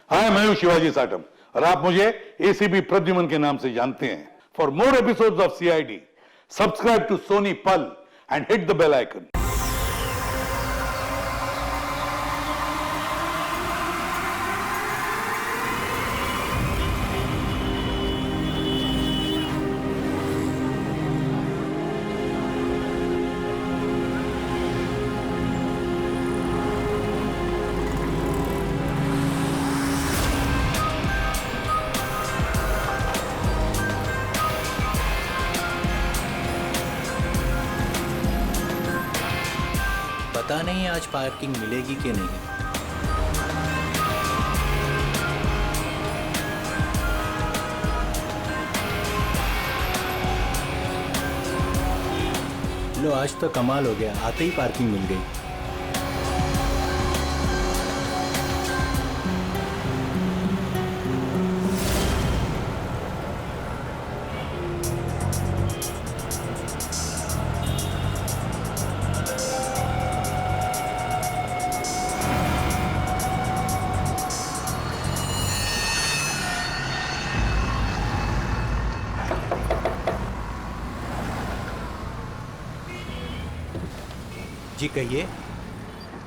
हाय, मैं हूं शिवाजी साटम और आप मुझे एसीपी प्रद्युमन के नाम से जानते हैं। For more episodes of CID, subscribe to Sony Pal and hit the bell icon. पता नहीं आज पार्किंग मिलेगी कि नहीं। लो, आज तो कमाल हो गया, आते ही पार्किंग मिल गई। जी कहिए।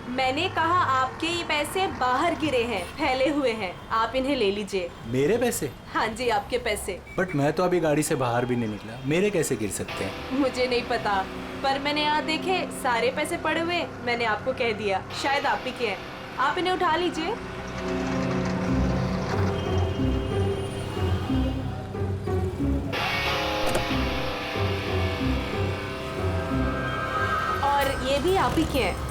मैंने कहा आपके ये पैसे बाहर गिरे हैं, फैले हुए हैं, आप इन्हें ले लीजिए। मेरे पैसे? हाँ जी, आपके पैसे। बट मैं तो अभी गाड़ी से बाहर भी नहीं निकला, मेरे कैसे गिर सकते हैं? मुझे नहीं पता, पर मैंने यहाँ देखे सारे पैसे पड़े हुए, मैंने आपको कह दिया, शायद आप ही के हैं। आप इन्हें उठा लीजिए। और ये भी आप ही के हैं।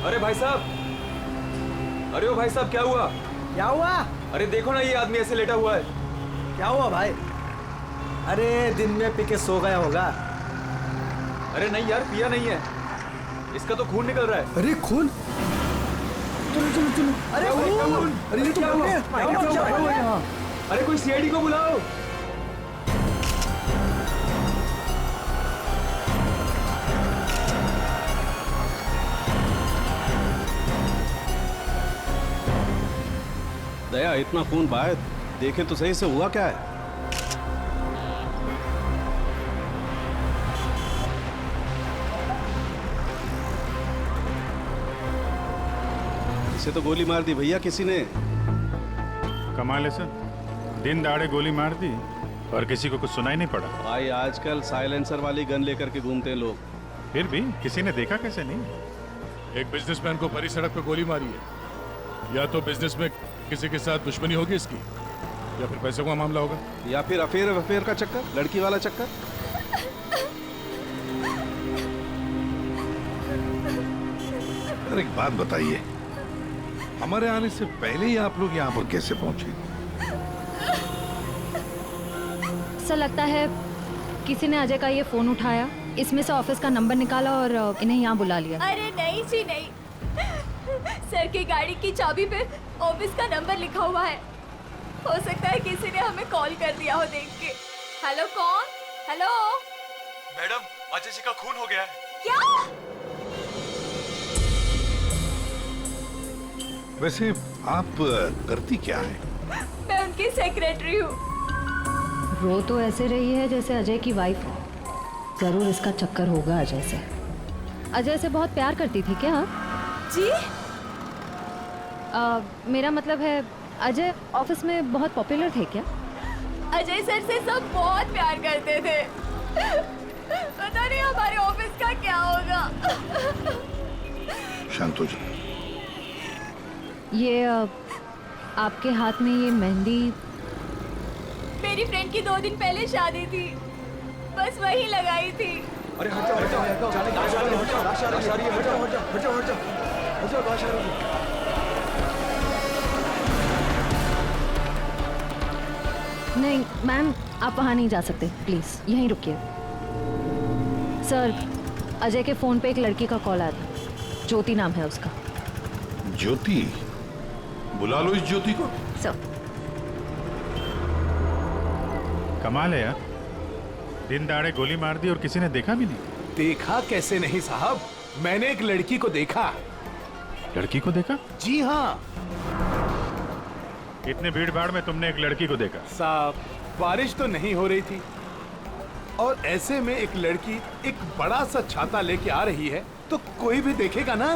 अरे भाई साहब, अरे ओ भाई साहब, क्या हुआ? क्या हुआ? अरे देखो ना, ये आदमी ऐसे लेटा हुआ है। क्या हुआ भाई? अरे दिन में पी के सो गया होगा। अरे नहीं यार, पिया नहीं है, इसका तो खून निकल रहा है। अरे खून? चलो चलो चलो। अरे खून! अरे ये तो क्या हुआ? यहाँ। अरे कोई सीआईडी को बुलाओ। दया, इतना खून बाहर देखे तो सही से हुआ क्या है? इसे तो गोली मार दी भैया किसी ने। कमाल है सर, दिन दहाड़े गोली मार दी और किसी को कुछ सुनाई नहीं पड़ा। भाई आजकल साइलेंसर वाली गन लेकर के घूमते हैं लोग। फिर भी किसी ने देखा कैसे नहीं? एक बिजनेसमैन को भरी सड़क पे गोली मारी है। या तो बिजनेस में किसी के साथ दुश्मनी होगी इसकी, या फिर पैसे का मामला होगा, या फिर अफेयर का चक्कर, लड़की वाला चक्कर। अरे एक बात बताइए, हमारे आने से पहले ही आप लोग यहाँ पर कैसे पहुंचे? ऐसा लगता है किसी ने अजय का ये फोन उठाया, इसमें से ऑफिस का नंबर निकाला और इन्हें यहाँ बुला लिया। अरे नहीं जी नहीं, सर की गाड़ी की चाबी पे ऑफिस का नंबर लिखा हुआ है। हो सकता है किसी ने हमें कॉल कर दिया हो देख के। हेलो, कौन? हेलो मैडम, अजय जी का खून हो गया है। क्या? वैसे आप करती क्या है? मैं उनकी सेक्रेटरी हूँ। रो तो ऐसे रही है जैसे अजय की वाइफ हो। जरूर इसका चक्कर होगा अजय से। अजय से बहुत प्यार करती थी क्या आप? जी? मेरा मतलब है अजय ऑफिस में बहुत पॉपुलर थे क्या? अजय सर से सब बहुत प्यार करते थे। पता नहीं हमारे ऑफिस का क्या होगा। शांत हो जा। ये आपके हाथ में ये मेहंदी मेरी फ्रेंड की 2 दिन पहले शादी थी, बस वही लगाई थी। अरे हट जाओ हट जाओ हट जाओ लाश आ रही है, हट जाओ लाश आ रही है, हट जाओ हट जाओ हट जाओ हट जाओ हट जाओ लाश आ रही है। नहीं मैम, आप वहाँ नहीं जा सकते, प्लीज़ यहीं रुकिए। सर, अजय के फ़ोन पे एक लड़की का कॉल आया था, ज्योति नाम है उसका। ज्योति? बुला लो इस ज्योति को। सर, कमाल है यार, दिन दहाड़े गोली मार दी और किसी ने देखा भी नहीं। देखा कैसे नहीं साहब, मैंने एक लड़की को देखा। लड़की को देखा? जी हाँ इतने भीड़ भाड़ में तुमने एक लड़की को देखा? साहब, बारिश तो नहीं हो रही थी और ऐसे में एक लड़की एक बड़ा सा छाता लेके आ रही है तो कोई भी देखेगा ना।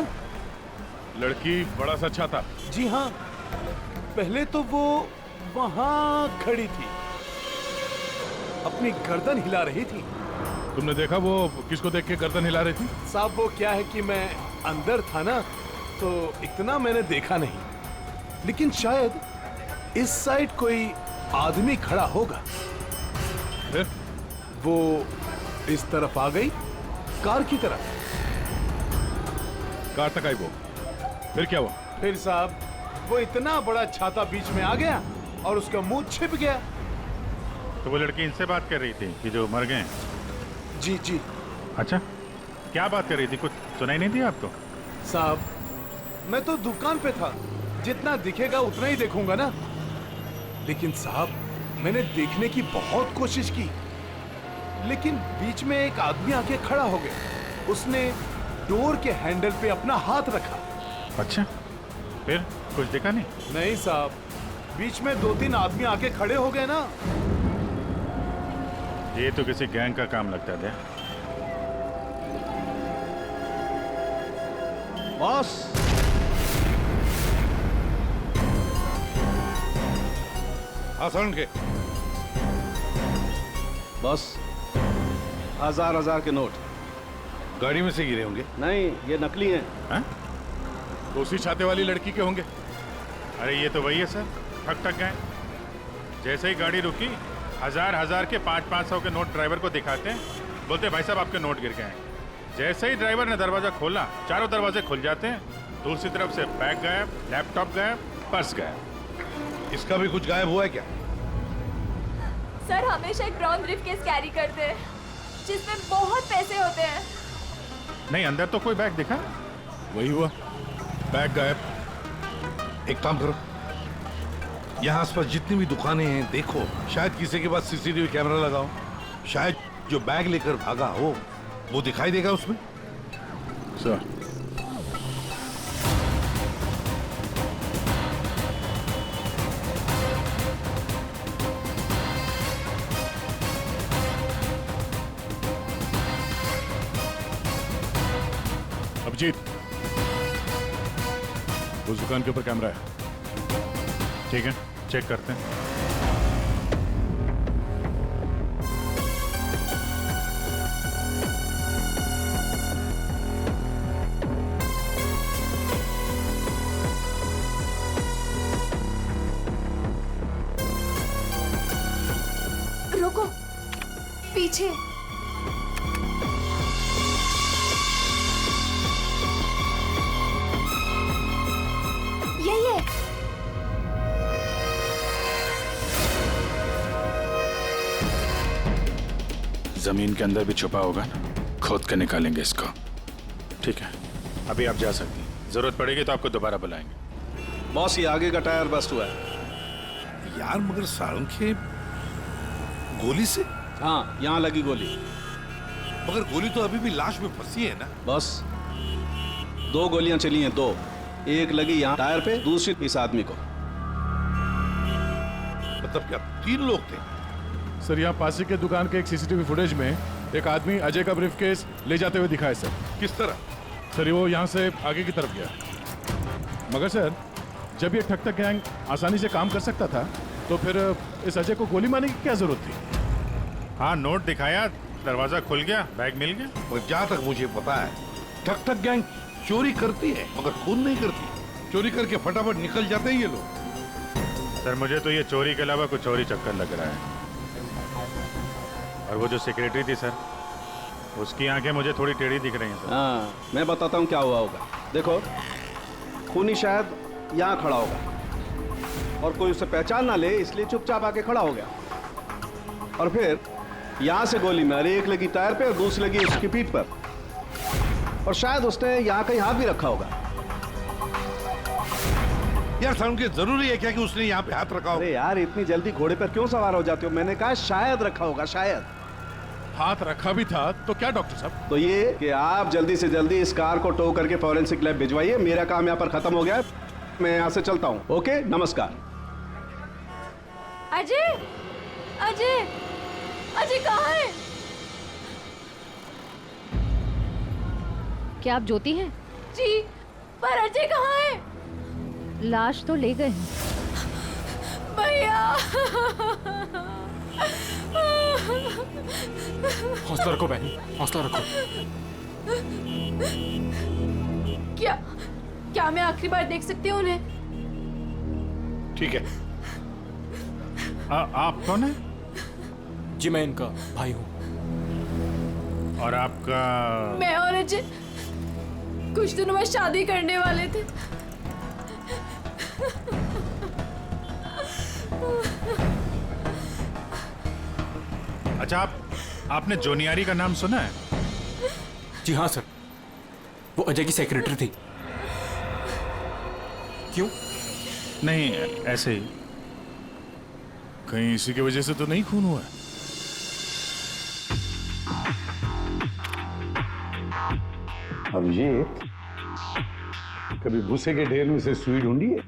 लड़की बड़ा सा अच्छा था। जी हाँ, पहले तो वो वहां खड़ी थी, अपनी गर्दन हिला रही थी। तुमने देखा वो किसको देख के गर्दन हिला रही थी? साहब वो क्या है कि मैं अंदर था ना, तो इतना मैंने देखा नहीं, लेकिन शायद इस साइड कोई आदमी खड़ा होगा। फिर? वो इस तरफ आ गई, कार की तरफ। कार तक आई वो, फिर क्या हुआ? फिर साहब वो इतना बड़ा छाता बीच में आ गया और उसका मुंह छिप गया। तो वो लड़की इनसे बात कर रही थी कि जो मर गए? जी जी अच्छा, क्या बात कर रही थी? कुछ सुनाई नहीं दिया आपको? साहब, मैं तो दुकान पे था, जितना दिखेगा उतना ही देखूंगा ना। लेकिन साहब, मैंने देखने की बहुत कोशिश की, लेकिन बीच में एक आदमी आके खड़ा हो गया। उसने डोर के हैंडल पे अपना हाथ रखा। अच्छा, फिर कुछ देखा नहीं? नहीं साहब, बीच में 2-3 आदमी आके खड़े हो गए ना। ये तो किसी गैंग का काम लगता है। बॉस, आसान के बॉस, 1000 के नोट। गाड़ी में से गिरे होंगे। नहीं, ये नकली हैं। हाँ? तो उसी छाते वाली लड़की के होंगे। अरे ये तो वही है सर, ठग ठग गए। जैसे ही गाड़ी रुकी, 1000 के 500 के नोट ड्राइवर को दिखाते हैं, बोलते भाई साहब आपके नोट गिर गए हैं। जैसे ही ड्राइवर ने दरवाजा खोला, चारों दरवाजे खुल जाते हैं। दूसरी तरफ से बैग गायब, लैपटॉप गायब, पर्स गायब। इसका भी कुछ गायब हुआ है क्या? सर हमेशा एक ब्राउन ब्रीफकेस कैरी करते हैं जिसमें बहुत पैसे होते हैं। नहीं, अंदर तो कोई बैग दिखा? वही हुआ, बैग गायब। एक काम करो, यहाँ आसपास जितनी भी दुकानें हैं देखो, शायद किसी के पास सीसीटीवी कैमरा लगाओ। शायद जो बैग लेकर भागा हो वो दिखाई देगा उसमें। सर, अभिजीत, उस दुकान के ऊपर कैमरा है। ठीक है, चेक करते हैं। रुको, पीछे। यही है। जमीन के अंदर भी छुपा होगा ना, खोद के निकालेंगे इसको। ठीक है, अभी आप जा सकती हैं। जरूरत पड़ेगी तो आपको दोबारा बुलाएंगे। बॉस, ये आगे का टायर बस्ट हुआ है। यार मगर सारंगे, गोली से? हाँ, यहाँ लगी गोली। मगर गोली तो अभी भी लाश में फंसी है ना। बस 2 गोलियां चली हैं, 2। एक लगी यहाँ टायर पे, दूसरी इस आदमी को। मतलब क्या 3 लोग थे? सर, यहाँ पासी के दुकान के एक सीसीटीवी फुटेज में एक आदमी अजय का ब्रीफकेस ले जाते हुए दिखा है सर। किस तरह? सर, वो यहाँ से आगे की तरफ गया। मगर सर, जब ये ठग गैंग आसानी से काम कर सकता था तो फिर इस अजय को गोली मारने की क्या जरूरत थी? हाँ, नोट दिखाया, दरवाजा खुल गया, बैग मिल गया। और जहाँ तक मुझे पता है, ठग गैंग चोरी करती है मगर खून नहीं करती। चोरी करके फटाफट निकल जाते हैं ये लोग। सर मुझे तो ये चोरी के अलावा कुछ और ही चक्कर लग रहा है। और वो जो सेक्रेटरी थी सर, उसकी आंखें मुझे थोड़ी टेढ़ी दिख रही हैं सर। हाँ, मैं बताता हूँ क्या हुआ होगा। देखो, खूनी शायद यहाँ खड़ा होगा और कोई उसे पहचान ना ले, इसलिए चुपचाप आके खड़ा हो गया। और फिर यहाँ से गोली मारी, एक लगी टायर पे और दूसरी लगी उसकी पीठ पर। और शायद उसने यहाँ कहीं हाथ भी रखा होगा। यार सर, उनकी जरूरी है क्या कि उसने यहाँ पे हाथ रखा हो? अरे यार, इतनी जल्दी घोड़े पर क्यों सवार हो जाते हो? मैंने कहा शायद रखा होगा, शायद। हाथ रखा भी था तो क्या डॉक्टर साहब? तो ये कि आप जल्दी से जल्दी इस कार को टो करके फॉरेंसिक लैब भिजवाइए। मेरा काम यहाँ पर खत्म हो गया है, मैं यहाँ से चलता हूँ। ओके, नमस्कार। अजय, अजय, अजय कहाँ है? क्या आप ज्योति हैं? जी, पर अजय कहाँ है? लाश तो ले गए हैं। भैया, हौसला रखो बहन, हौसला रखो। क्या मैं आखिरी बार देख सकती हूँ उन्हें? ठीक है। आप कौन है? जी मैं इनका भाई हूँ। और आपका? मैं और अजय कुछ दिनों बाद शादी करने वाले थे। अच्छा, आपने जोनियारी का नाम सुना है? जी हाँ सर, वो अजय की सेक्रेटरी थी। क्यों? नहीं, ऐसे ही। कहीं इसी की वजह से तो नहीं खून हुआ है? अभिजीत, कभी भूसे के ढेर में से सुई ढूंढी है?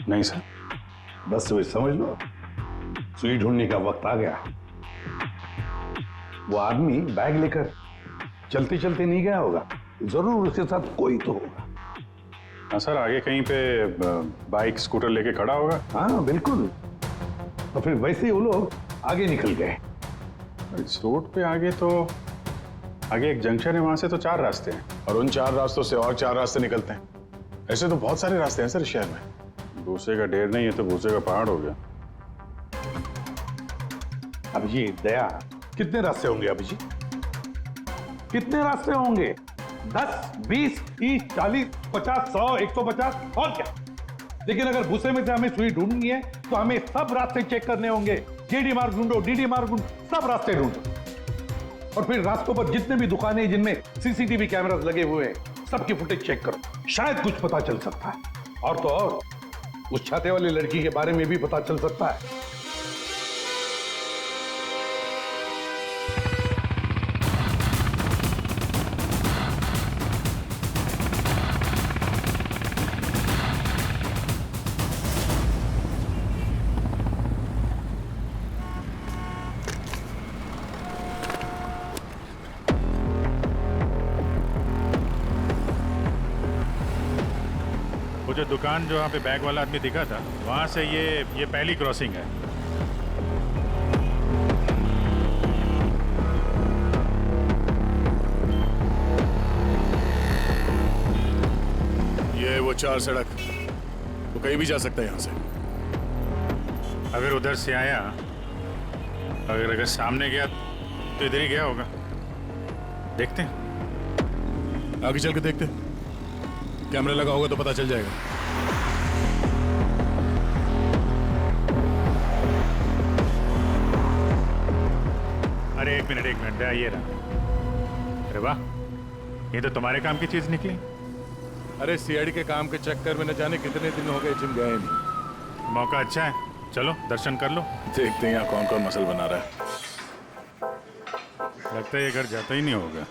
नहीं सर। बस वही समझ लो, सुई ढूंढने का वक्त आ गया। वो आदमी बैग लेकर चलते चलते नहीं गया होगा, जरूर उसके साथ कोई तो होगा। हाँ सर, आगे कहीं पे बाइक स्कूटर लेके खड़ा होगा। हाँ बिल्कुल। तो फिर वैसे ही वो लोग आगे निकल गए। इस रोड पे आगे तो आगे एक जंक्शन है, वहां से तो 4 रास्ते हैं। और उन 4 रास्तों से और 4 रास्ते निकलते हैं। ऐसे तो बहुत सारे रास्ते हैं सर शहर में। भूसे का ढेर नहीं है तो भूसे का पहाड़ हो गया। अभिजीत, दया, कितने रास्ते होंगे अभिजीत? कितने रास्ते होंगे? 10, 20, 30, 40, 50, 100, 150 और क्या? लेकिन अगर भूसे में से हमें सुई ढूंढनी है तो हमें सब रास्ते चेक करने होंगे। जेडी मार्ग ढूंढो, डीडी मार्ग ढूंढो, सब रास्ते ढूंढो। और फिर रास्तों पर जितने भी दुकानें हैं जिनमें सीसीटीवी कैमरास लगे हुए हैं, सबकी फुटेज चेक करो, शायद कुछ पता चल सकता है। और तो और उस छाते वाली लड़की के बारे में भी पता चल सकता है। वो जो दुकान जो वहाँ पे बैग वाला आदमी दिखा था, वहाँ से ये पहली क्रॉसिंग है। ये वो 4 सड़क, वो कहीं भी जा सकता है यहाँ से। अगर उधर से आया, अगर सामने गया तो इधर ही गया होगा। देखते हैं, आगे चल के देखते हैं। कैमरा लगा होगा तो पता चल जाएगा। अरे एक मिनट ये रहा। अरे वाह, ये तो तुम्हारे काम की चीज निकली। अरे सीआईडी के काम के चक्कर में न जाने कितने दिन हो गए जिम गए नहीं। मौका अच्छा है, चलो दर्शन कर लो। देखते हैं यहाँ कौन कौन मसल बना रहा है। लगता है ये घर जाता ही नहीं होगा।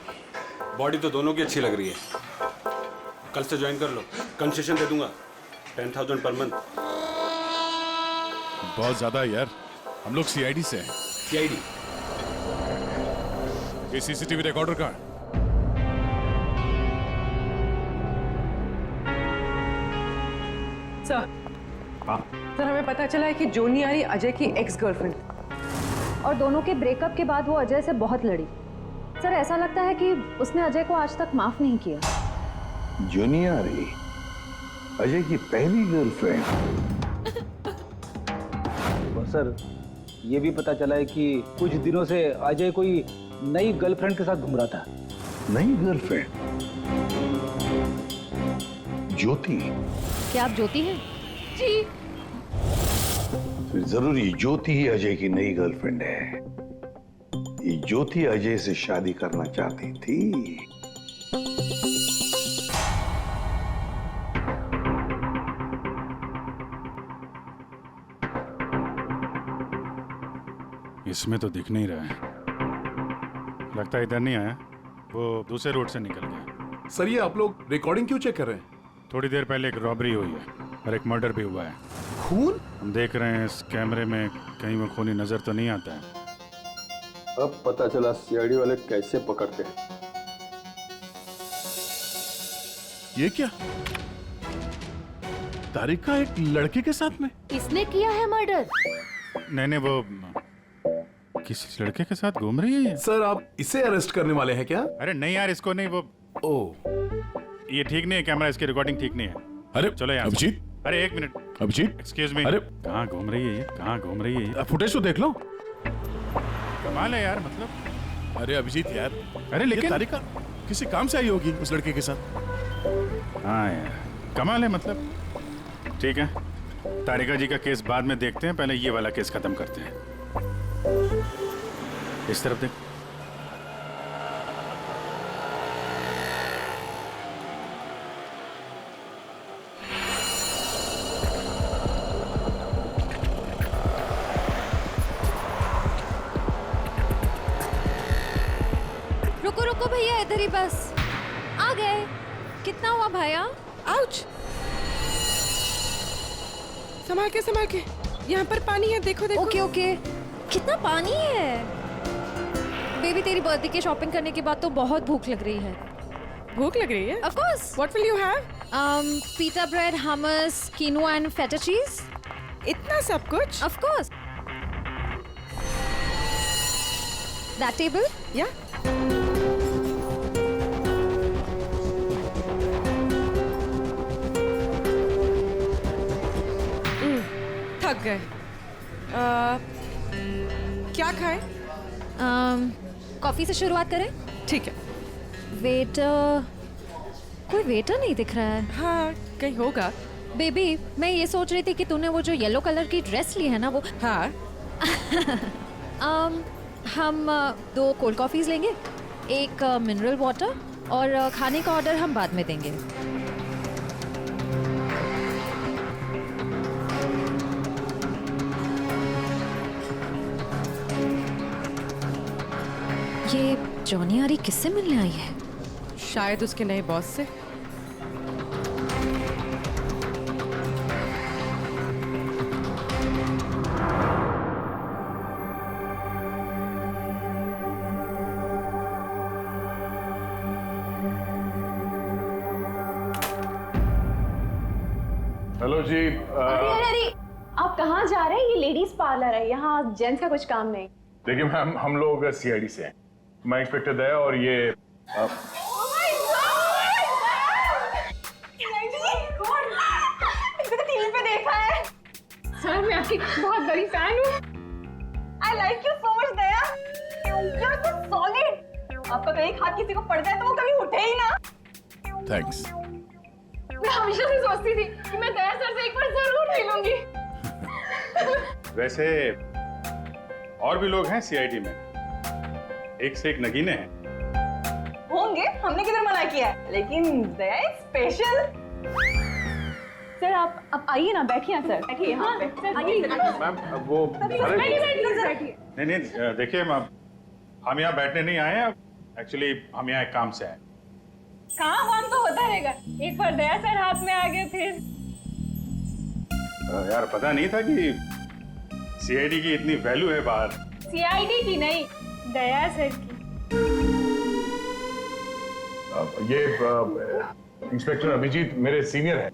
बॉडी तो दोनों की अच्छी लग रही है। कल से ज्वाइन कर लो, कंसेशन दे दूंगा 10,000 पर मंथ। बहुत ज्यादा है यार, हम लोग सीआईडी से हैं। सीआईडी? ये सीसीटीवी रिकॉर्डर कहाँ है? सर, सर हमें पता चला है कि जोनियारी अजय की एक्स गर्लफ्रेंड, और दोनों के ब्रेकअप के बाद वो अजय से बहुत लड़ी। सर ऐसा लगता है कि उसने अजय को आज तक माफ नहीं किया। जोनियारी? अजय की पहली गर्लफ्रेंड। और सर ये भी पता चला है कि कुछ दिनों से अजय कोई नई गर्लफ्रेंड के साथ घूम रहा था। नई गर्लफ्रेंड? ज्योति? क्या आप ज्योति हैं? जी। फिर जरूरी ज्योति ही अजय की नई गर्लफ्रेंड है। ये ज्योति अजय से शादी करना चाहती थी। इसमें तो दिख नहीं रहा है, लगता है इधर नहीं आया, वो दूसरे रोड से निकल गया। सर ये आप लोग रिकॉर्डिंग क्यों चेक कर रहे हैं? थोड़ी देर पहले एक रॉबरी हुई है और एक मर्डर भी हुआ है। खून? हम देख रहे हैं इस कैमरे में कहीं वो खूनी नजर तो नहीं आता है। अब पता चला सीआईडी वाले कैसे पकड़ते हैं। ये क्या? तारिका एक लड़के के साथ में? किसने किया है मर्डर? नहीं, वो किसी लड़के के साथ घूम रही है। सर आप इसे अरेस्ट करने वाले हैं क्या? अरे नहीं यार, इसको नहीं। वो ये ठीक नहीं है, कैमरा इसकी रिकॉर्डिंग ठीक नहीं है। अरे चलो यार। अभिजीत, अरे एक मिनट। Abhijit, excuse me. अरे कहाँ घूम रही है ये? कहाँ घूम रही है ये? फुटेज तो देख लो। कमाल है यार, मतलब। अरे अभिजीत यार, अरे लेकिन तारिका किसी काम से आई होगी उस लड़के के साथ। हाँ यार, कमाल है मतलब। ठीक है, तारिका जी का केस बाद में देखते हैं, पहले ये वाला केस खत्म करते हैं। इस तरफ देख। रुको रुको भैया, इधर ही बस। आ गए। कितना हुआ भैया? आउच! संभाल के, यहाँ पर पानी है, देखो देखो। Okay okay. कितना पानी है? बेबी तेरी बर्थडे की शॉपिंग करने के बाद तो बहुत भूख लग रही है। भूख लग रही है? Of course. What will you have? Pita bread, hummus, quinoa and feta cheese. इतना सब कुछ? Of course. That table? Yeah. थक गए। क्या खाएं? कॉफी से शुरुआत करें? ठीक है। वेटर, कोई वेटर नहीं दिख रहा है। हाँ, कहीं होगा। बेबी, मैं ये सोच रही थी कि तूने वो जो येलो कलर की ड्रेस ली है ना, वो। हाँ। हम 2 कोल्ड कॉफीज लेंगे, 1 मिनरल वाटर, और खाने का ऑर्डर हम बाद में देंगे। ये जॉनी आरी किससे मिलने आई है? शायद उसके नए बॉस से। हेलो जी। अरे आप कहाँ जा रहे हैं? ये लेडीज पार्लर है, यहाँ जेंट्स का कुछ काम नहीं। देखिए मैम, हम लोग सीआईडी से हैं। मैं इंस्पेक्टर दया और ये टीवी पे देखा है सर, मैं आपकी बहुत बड़ी फैन हूँ। I like you so much Daya. You're so solid। आपका कहीं हाथ किसी को पड़ जाए तो वो कभी उठे ही ना। थैंक्स। मैं हमेशा से सोचती थी कि मैं दया सर से एक बार जरूर मिलूंगी। वैसे और भी लोग हैं सीआईडी में, एक से एक नगीने हैं। होंगे, हमने किधर मना किया है, लेकिन दया इज स्पेशल। सर आप आइए ना, बैठिए सर, बैठिए यहाँ पे। मैम वो बैठिए। नहीं, देखिए मैम, हम यहाँ बैठने नहीं आए हैं, एक्चुअली हम यहाँ एक काम से आए। काम तो होता रहेगा, एक बार दया सर हाथ में आ गए फिर। यार पता नहीं था कि सीआईडी की इतनी वैल्यू है बाहर। सीआईडी की नहीं, दया सर की। ये इंस्पेक्टर अभिजीत मेरे सीनियर है।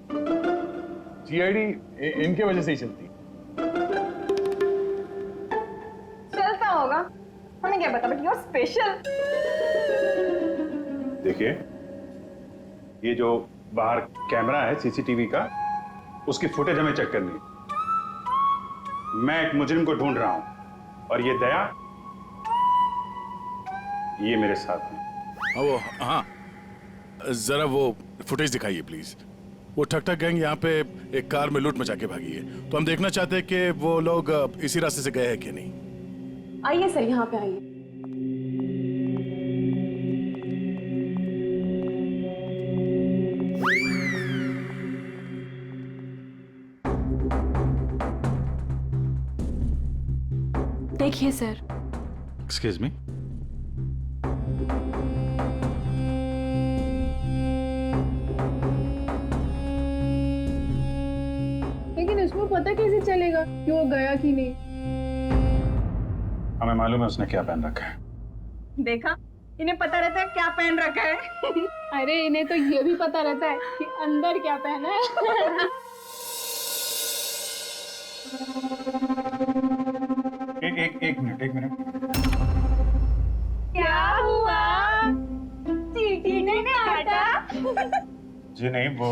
सीआईडी इनके वजह से ही चलती। चलता होगा, हमें क्या पता, बट यू आर स्पेशल। देखिए, ये जो बाहर कैमरा है सीसीटीवी का, उसकी फुटेज हमें चेक करनी है। मैं एक मुजरिम को ढूंढ रहा हूं और ये दया ये मेरे साथ है। वो हाँ, जरा वो फुटेज दिखाइए प्लीज। वो ठक ठक गैंग यहाँ पे एक कार में लूट मचा के भागी है, तो हम देखना चाहते हैं कि वो लोग इसी रास्ते से गए हैं कि नहीं। आइए सर, यहाँ पे आइए। देखिए सर। Excuse me. लेकिन इसमें पता कैसे चलेगा कि वो गया कि नहीं? हमें मालूम है उसने क्या पहन रखा है। देखा, इन्हें पता रहता है क्या पहन रखा है। अरे इन्हें तो ये भी पता रहता है कि अंदर क्या पहना है। एक मिनट। क्या हुआ? चीटी ने काटा? जी नहीं, वो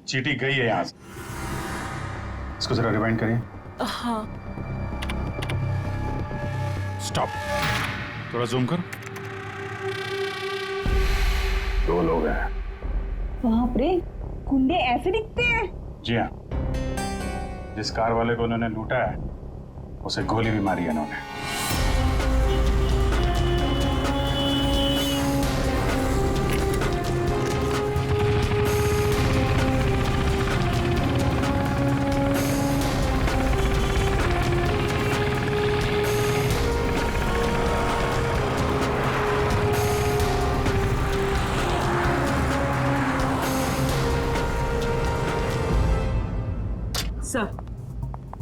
चीटी गई है यहाँ से। इसको जरा रिवाइंड करिए। हाँ। स्टॉप, थोड़ा जूम कर। 2 लोग हैं। बाप रे, गुंडे ऐसे दिखते हैं? जी हाँ, जिस कार वाले को उन्होंने लूटा है उसे गोली भी मारी है इन्होंने।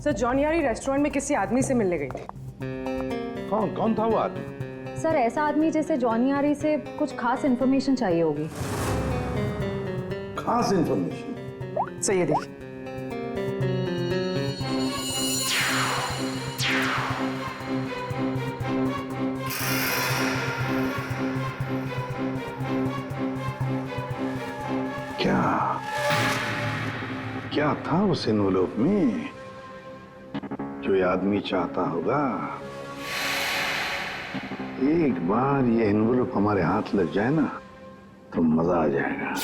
सर जॉन यारी रेस्टोरेंट में किसी आदमी से मिलने गई थी। कौन था वो आदमी? सर ऐसा आदमी जैसे जॉनी आरी से कुछ खास इन्फॉर्मेशन चाहिए होगी। खास इन्फॉर्मेशन? सही है, देखिए। क्या था उस एनवेलप में जो ये आदमी चाहता होगा? एक बार ये एनवेलप हमारे हाथ लग जाए ना तो मजा आ जाएगा।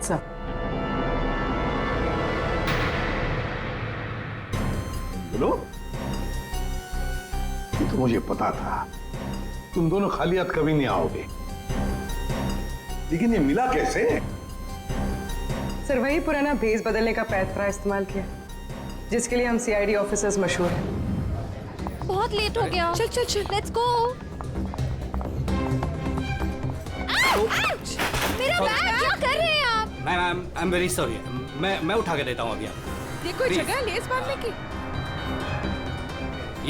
सर बोलो, ये तो मुझे पता था तुम दोनों खाली हाथ कभी नहीं आओगे, लेकिन ये मिला कैसे? सर वही पुराना भेस बदलने का पैतरा इस्तेमाल किया जिसके लिए हम सीआईडी ऑफिसर्स मशहूर हैं। बहुत लेट हो गया। चल चल चल, लेट्स गो। मेरा बैग क्या कर रहे हैं आप? Ma'am I am very sorry, मैं उठा के देता हूँ अभी आपको। ये कोई जगह है लेस बांधने की?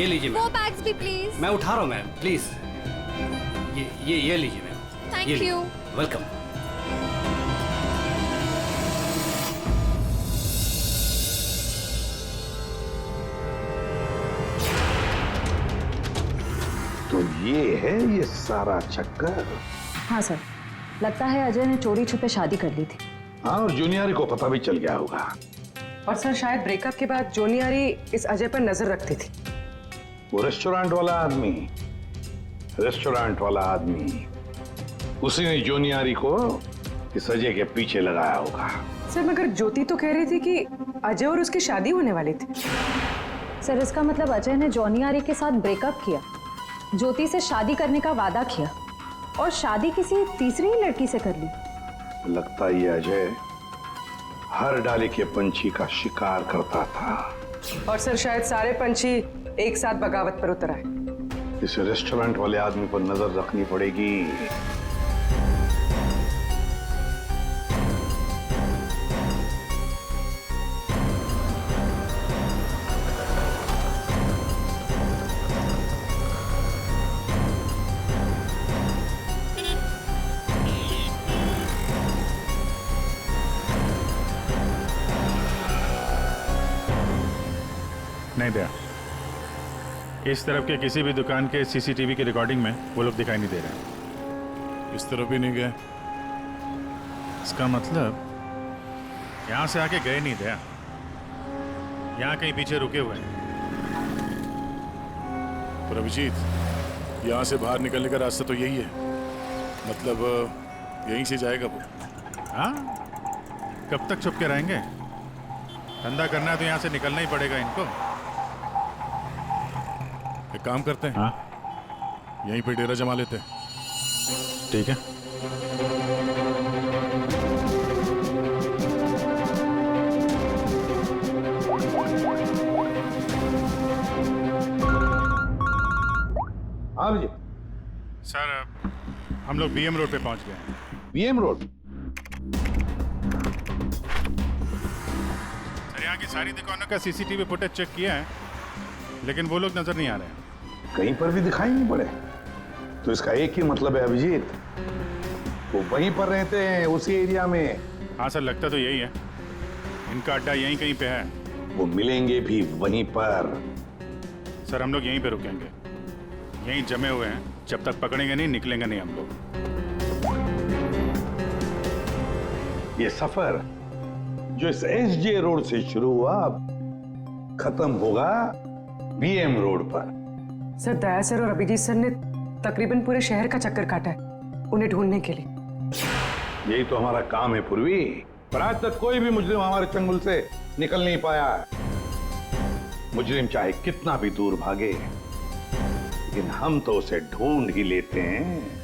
ये लीजिए वो मैम। बैग्स भी प्लीज। मैं उठा रहा हूँ मैम, प्लीज। ये लीजिए मैम। Thank you. वेलकम। तो ये है ये सारा चक्कर। हाँ सर, लगता है अजय ने चोरी छुपे शादी कर ली थी। हाँ, और जूनियर को पता भी चल गया होगा। और सर शायद ब्रेकअप के बाद जोनियारी इस अजय पर नजर रखती थी। वो रेस्टोरेंट वाला आदमी, उसी ने जूनियरी को इस अजय के पीछे लगाया होगा। सर मगर ज्योति तो कह रही थी कि अजय और उसकी शादी होने वाली थी। सर इसका मतलब अजय ने जॉनी आरी के साथ ब्रेकअप किया, ज्योति से शादी करने का वादा किया और शादी किसी तीसरी ही लड़की से कर ली। लगता ये अजय हर डाले के पंछी का शिकार करता था। और सर शायद सारे पंछी एक साथ बगावत पर उतर आए। इस रेस्टोरेंट वाले आदमी पर नजर रखनी पड़ेगी। नहीं दया, इस तरफ के किसी भी दुकान के सीसीटीवी की रिकॉर्डिंग में वो लोग दिखाई नहीं दे रहे हैं। इस तरफ भी नहीं गए। इसका मतलब यहाँ से आके गए नहीं दया, यहाँ कहीं पीछे रुके हुए हैं। पर अभिजीत, यहाँ से बाहर निकलने का रास्ता तो यही है, मतलब यहीं से जाएगा वो। हाँ, कब तक छुप के रहेंगे? धंधा करना है तो यहाँ से निकलना ही पड़ेगा इनको। एक काम करते हैं, हाँ? यहीं पे डेरा जमा लेते हैं। ठीक है। हाँ जी सर, हम लोग बीएम रोड पे पहुंच गए हैं। BM road? सर, यहाँ की सारी दुकानों का सीसीटीवी फुटेज चेक किया है, लेकिन वो लोग नजर नहीं आ रहे हैं। कहीं पर भी दिखाई नहीं पड़े। तो इसका एक ही मतलब है अभिजीत, वो वहीं पर रहते हैं, उसी एरिया में। हाँ सर, लगता तो यही है। इनका अड्डा यहीं कहीं पे है। वो मिलेंगे भी वहीं पर। सर, हम लोग यहीं पे रुकेंगे, यहीं जमे हुए हैं। जब तक पकड़ेंगे नहीं, निकलेंगे नहीं हम लोग। ये सफर जो इस एसजे रोड से शुरू हुआ, खत्म होगा बीएम रोड पर। सर, दया सर और अभिजीत सर ने तकरीबन पूरे शहर का चक्कर काटा है उन्हें ढूंढने के लिए। यही तो हमारा काम है पूर्वी, पर आज तक कोई भी मुजरिम हमारे चंगुल से निकल नहीं पाया। मुजरिम चाहे कितना भी दूर भागे, लेकिन हम तो उसे ढूंढ ही लेते हैं।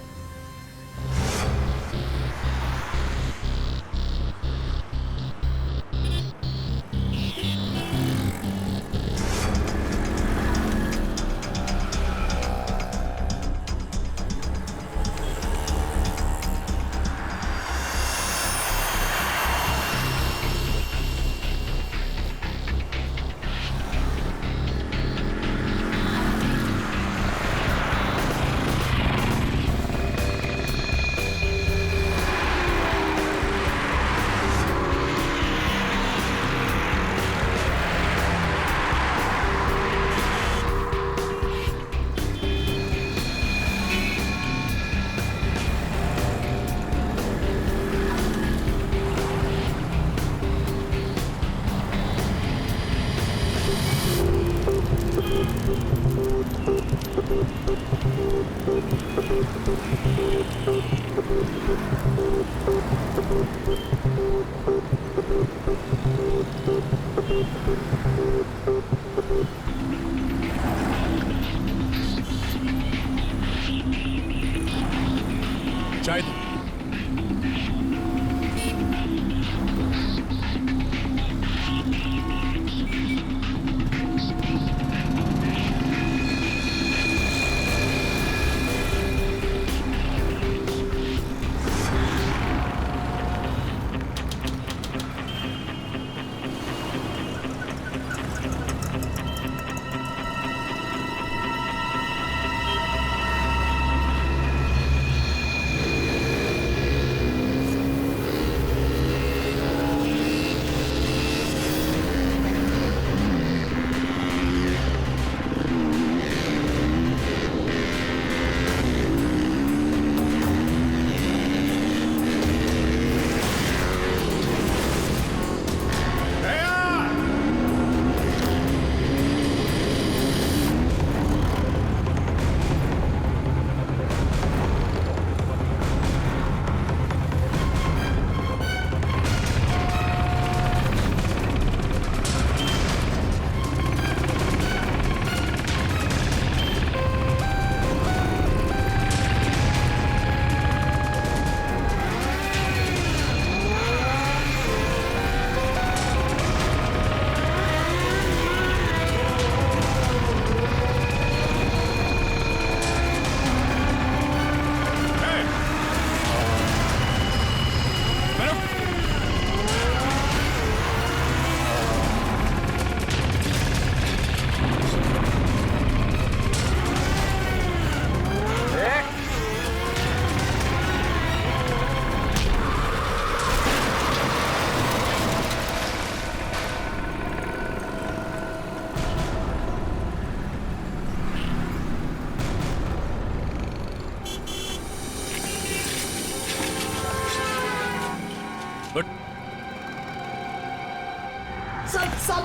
चाय दो।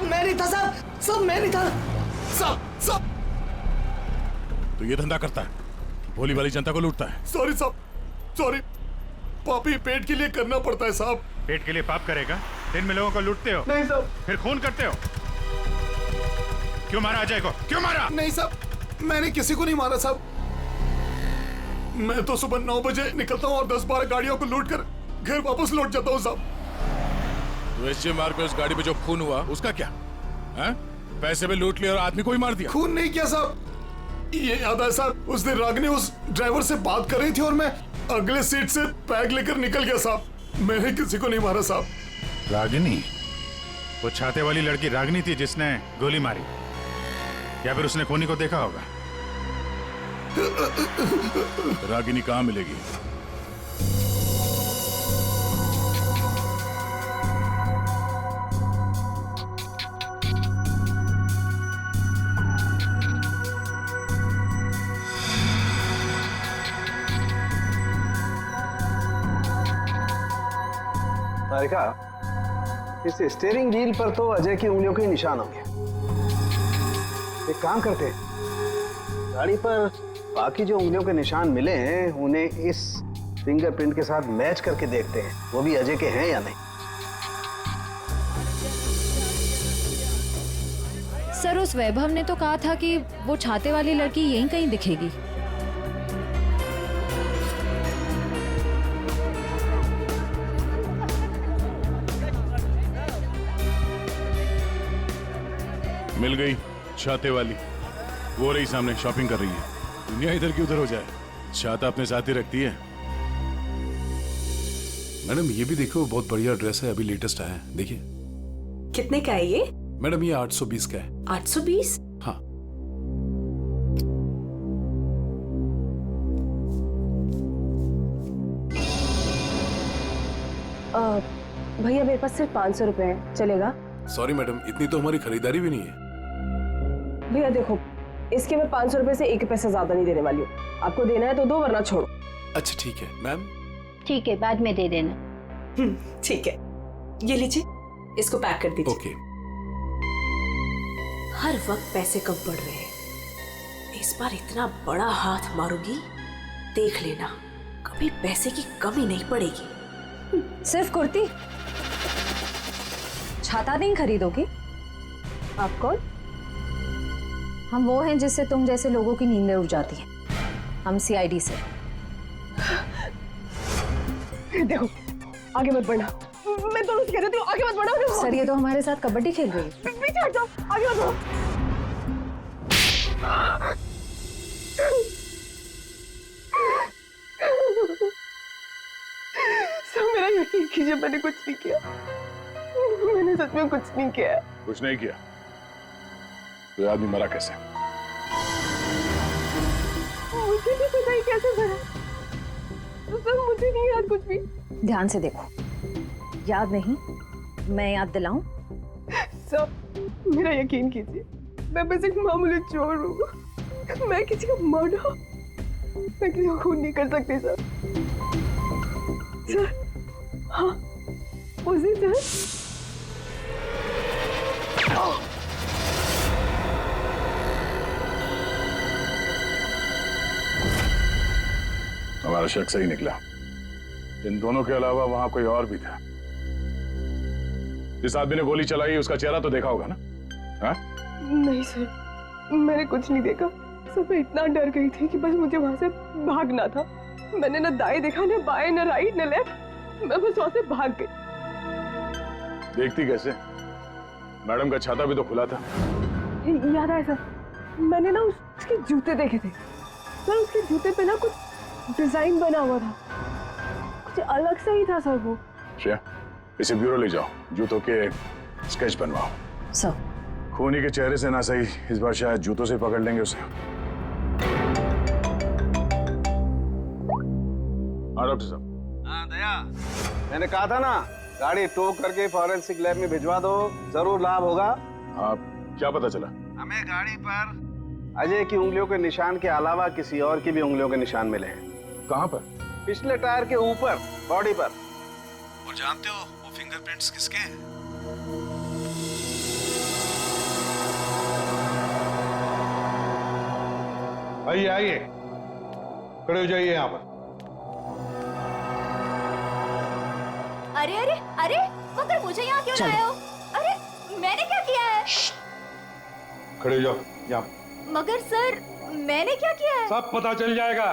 साहब मैं नहीं था साहब, साहब मैं नहीं था साहब, साहब। तो ये धंधा करता है, भोली वाली जनता को लूटता है। सॉरी साहब, सॉरी। पापी पेट के लिए करना पड़ता है साहब। पेट के लिए पाप करेगा? दिन में लोगों को लूटते हो, नहीं साहब। फिर खून करते हो। क्यों मारा अजय को? क्यों मारा? नहीं साहब, मैंने किसी को नहीं मारा साहब। मैं तो सुबह 9 बजे निकलता हूँ और 10-12 गाड़ियों को लूट कर घर वापस लौट जाता हूँ साहब। तो एसजे मार्ग पे उस गाड़ी पे जो खून हुआ उसका क्या है? पैसे में लूट लिया और आदमी को ही मार दिया। खून नहीं किया साहब, ये याद है साहब, उस दिन रागिनी उस ड्राइवर से बात कर रही थी और मैं अगले सीट से बैग लेकर निकल गया साहब। मैंने किसी को नहीं मारा साहब। रागिनी? वो छाते वाली लड़की रागिनी थी जिसने गोली मारी, या फिर उसने खूनी को देखा होगा? रागिनी कहाँ मिलेगी? तारिका, इस स्टीयरिंग व्हील पर तो अजय की उंगलियों के निशान होंगे। एक काम करते हैं, गाड़ी पर बाकी जो उंगलियों के निशान मिले हैं उन्हें इस फिंगरप्रिंट के साथ मैच करके देखते हैं, वो भी अजय के हैं या नहीं। सर, उस वैभव ने तो कहा था कि वो छाते वाली लड़की यहीं कहीं दिखेगी। मिल गई छाते वाली, वो रही सामने, शॉपिंग कर रही है। दुनिया इधर की उधर हो जाए, छाता अपने साथ ही रखती है। मैडम ये भी देखो, बहुत बढ़िया ड्रेस है, अभी लेटेस्ट आया है, देखिए। कितने का है ये? मैडम ये 820 का है। 820? हाँ। भैया मेरे पास सिर्फ 500 रुपए है, चलेगा? सॉरी मैडम, इतनी तो हमारी खरीदारी भी नहीं है। भैया देखो, इसके मैं 500 रुपए से 1 पैसा ज्यादा नहीं देने वाली हूँ। आपको देना है तो दो, वरना छोड़ो। अच्छा ठीक है मैम। ठीक है, बाद में दे देना। ठीक है, ये लीजिए, इसको पैक कर दीजिए। ओके। हर वक्त पैसे कम पड़ रहे हैं, इस बार इतना बड़ा हाथ मारूंगी, देख लेना, कभी पैसे की कमी नहीं पड़ेगी। सिर्फ कुर्ती? छाता नहीं खरीदोगी? आप कौन? हम वो हैं जिससे तुम जैसे लोगों की नींदें उड़ जाती हैं। हम सीआईडी से। देखो, आगे मत बढ़ना, मैं तो कह देती हूँ, आगे मत बढ़ो। सर, ये तो हमारे साथ कबड्डी खेल रही है। पीछे हट जाओ, आगे मत बढ़ो। सब मेरा यकीन कीजिए, मैंने कुछ नहीं किया। मैंने सच में कुछ नहीं किया। कुछ नहीं किया? तो आदमी मरा कैसे? मुझे नहीं पता ही कैसे मरा। सर मुझे नहीं याद कुछ भी। ध्यान से देखो। याद नहीं? मैं याद दिलाऊं? सर मेरा यकीन कीजिए, मैं बस एक मामूली चोर हूँ। मैं किसी का मर्डर, मैं किसी को खून नहीं कर सकती सर। सर हाँ, उसी सर। हमारा शक सही निकला। इन दोनों के अलावा वहां कोई और भी था। जिस आदमी ने गोली चलाई उसका चेहरा तो देखा होगा ना? हा? नहीं सर, मैंने कुछ नहीं देखा। सर मैं इतना डर गई थी कि बस मुझे वहां से भागना था। मैंने ना दाएं देखा, ना बाएं, ना राइट, ना लेफ्ट। मैं बस वहां से भाग गई। देखती कैसे? मैडम का छाता भी तो खुला था। याद आया सर, मैंने ना उसके जूते देखे थे। सर उसके जूते पे ना कुछ डिजाइन बना हुआ था, कुछ अलग से ही था सर वो। श्रेया, इसे ब्यूरो ले जाओ, जूतों के स्केच बनवाओ। सर खूनी के चेहरे से ना सही, इस बार शायद जूतों से पकड़ लेंगे उसे। हाँ डॉक्टर साहब। हाँ दया, मैंने कहा था ना, गाड़ी टो करके फॉरेंसिक लैब में भिजवा दो, जरूर लाभ होगा। हाँ, क्या पता चला? हमें गाड़ी पर अजय की उंगलियों के निशान के अलावा किसी और की भी उंगलियों के निशान मिले हैं। कहाँ पर? पिछले टायर के ऊपर, बॉडी पर। और जानते हो वो फिंगरप्रिंट्स किसके हैं? आइए आइए, खड़े हो जाइए यहाँ पर। अरे अरे अरे, मगर मुझे यहाँ क्यों लाए हो? अरे मैंने क्या किया है? खड़े हो जाओ यहाँ। मगर सर, मैंने क्या किया है? सब पता चल जाएगा।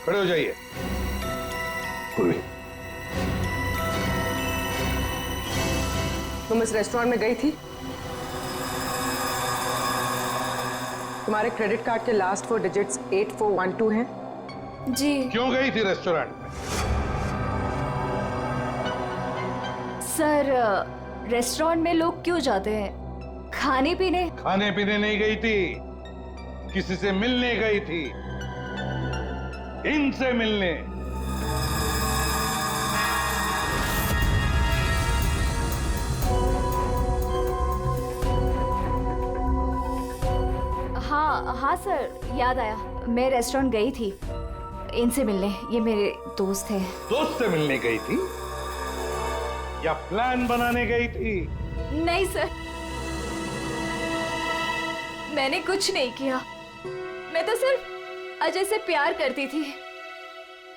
खड़े हो जाइए। पूर्वी, तुम इस रेस्टोरेंट में गई थी? तुम्हारे क्रेडिट कार्ड के लास्ट 4 डिजिट्स 8412 हैं? जी। क्यों गई थी रेस्टोरेंट में? सर, रेस्टोरेंट में लोग क्यों जाते हैं? खाने पीने? खाने पीने नहीं गई थी, किसी से मिलने गई थी। इनसे मिलने। हाँ हाँ सर, याद आया। मैं रेस्टोरेंट गई थी इनसे मिलने। ये मेरे दोस्त हैं। दोस्त से मिलने गई थी या प्लान बनाने गई थी? नहीं सर, मैंने कुछ नहीं किया। मैं तो सिर्फ अजय से प्यार करती थी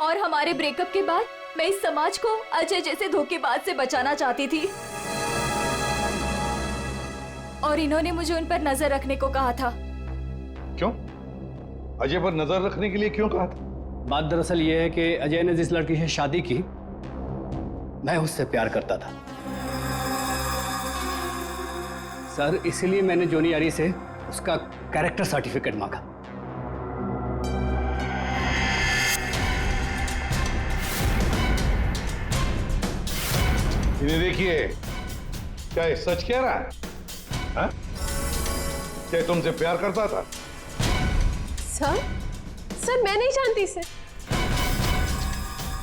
और हमारे ब्रेकअप के बाद मैं इस समाज को अजय जैसे धोखेबाज से बचाना चाहती थी और इन्होंने मुझे उन पर नजर रखने को कहा था। क्यों? अजय पर नजर रखने के लिए क्यों कहा था? बात दरअसल ये है कि अजय ने जिस लड़की से शादी की, मैं उससे प्यार करता था सर। इसीलिए मैंने जोनी आरी से उसका कैरेक्टर सर्टिफिकेट मांगा। इन्हें देखिए, क्या ये सच कह रहा है? हा? क्या ये तुमसे प्यार करता था? सर मैं नहीं जानती इसे।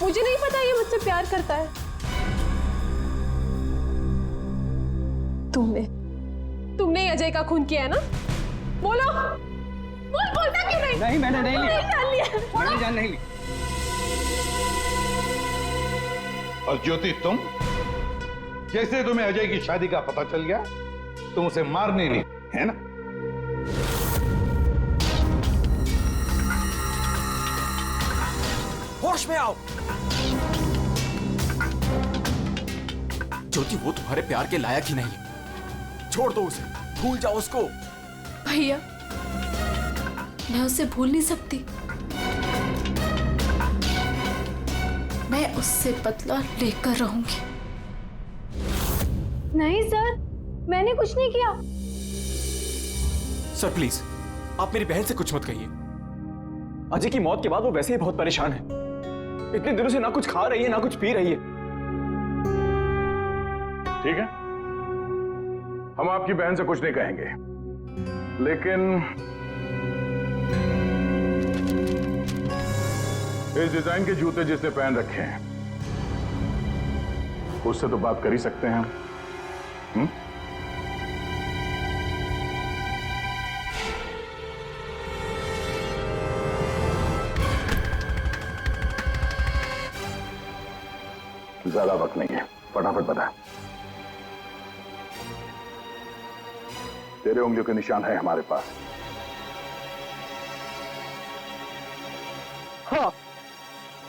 मुझे नहीं पता ये मुझसे प्यार करता है। तुमने अजय का खून किया है ना? बोलो। बोलता क्यों नहीं? नहीं, मैंने नहीं लिया। जान लिया। मैंने जान नहीं ली। और ज्योति, तुम जैसे तुम्हें अजय की शादी का पता चल गया, तुम उसे मारने नहीं, है ना? होश में आओ। ज्योति, वो तुम्हारे प्यार के लायक ही नहीं है। छोड़ दो उसे, भूल जाओ उसको। भैया, मैं उसे भूल नहीं सकती। मैं उससे बदला लेकर रहूंगी। नहीं सर, मैंने कुछ नहीं किया। सर प्लीज, आप मेरी बहन से कुछ मत कहिए। अजय की मौत के बाद वो वैसे ही बहुत परेशान है। इतने दिनों से ना कुछ खा रही है ना कुछ पी रही है। ठीक है, हम आपकी बहन से कुछ नहीं कहेंगे, लेकिन इस डिजाइन के जूते जिसने पहन रखे हैं उससे तो बात कर ही सकते हैं हम। ज्यादा वक्त नहीं है, फटाफट बता। तेरे उंगलियों के निशान है हमारे पास।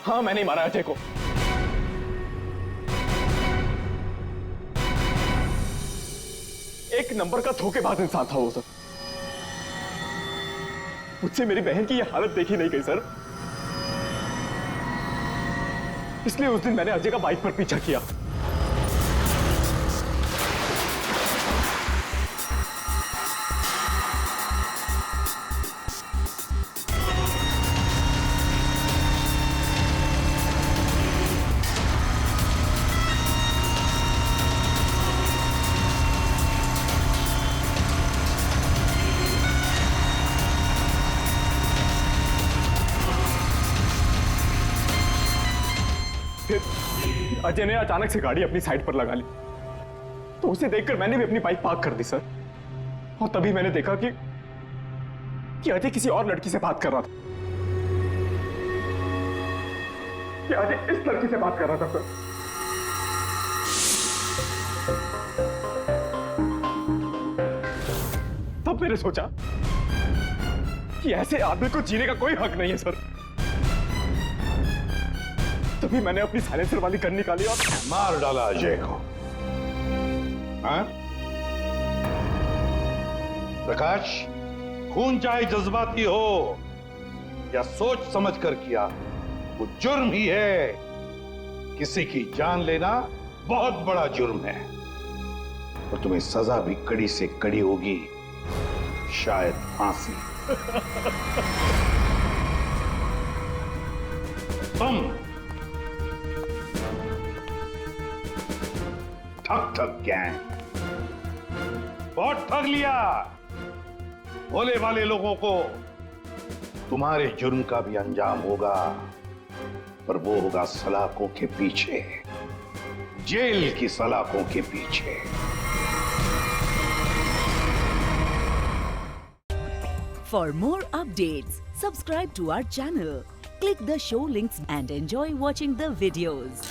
हाँ, मैंने ही मारा अजय को। एक नंबर का धोखेबाज इंसान था वो सर। मुझसे मेरी बहन की ये हालत देखी नहीं गई सर। इसलिए उस दिन मैंने अजय का बाइक पर पीछा किया। अजय ने अचानक से गाड़ी अपनी साइड पर लगा ली, तो उसे देखकर मैंने भी अपनी बाइक पार्क कर दी सर। और तभी मैंने देखा कि अजय किसी और लड़की से बात कर रहा था। कि अजय इस लड़की से बात कर रहा था सर। तब मैंने सोचा कि ऐसे आदमी को जीने का कोई हक नहीं है सर। तभी मैंने अपनी साइलेंसर वाली गन निकाली और मार डाला अजय को। हाँ? प्रकाश, खून चाहे जज्बाती हो या सोच समझ कर किया, वो जुर्म ही है। किसी की जान लेना बहुत बड़ा जुर्म है और तुम्हें सजा भी कड़ी से कड़ी होगी, शायद फांसी। तुम ठग गैंग बहुत ठग लिया। भोले वाले लोगों को तुम्हारे जुर्म का भी अंजाम होगा, पर वो होगा सलाखों के पीछे, जेल की सलाखों के पीछे। For more updates, subscribe to our channel, click the show links and enjoy watching the videos.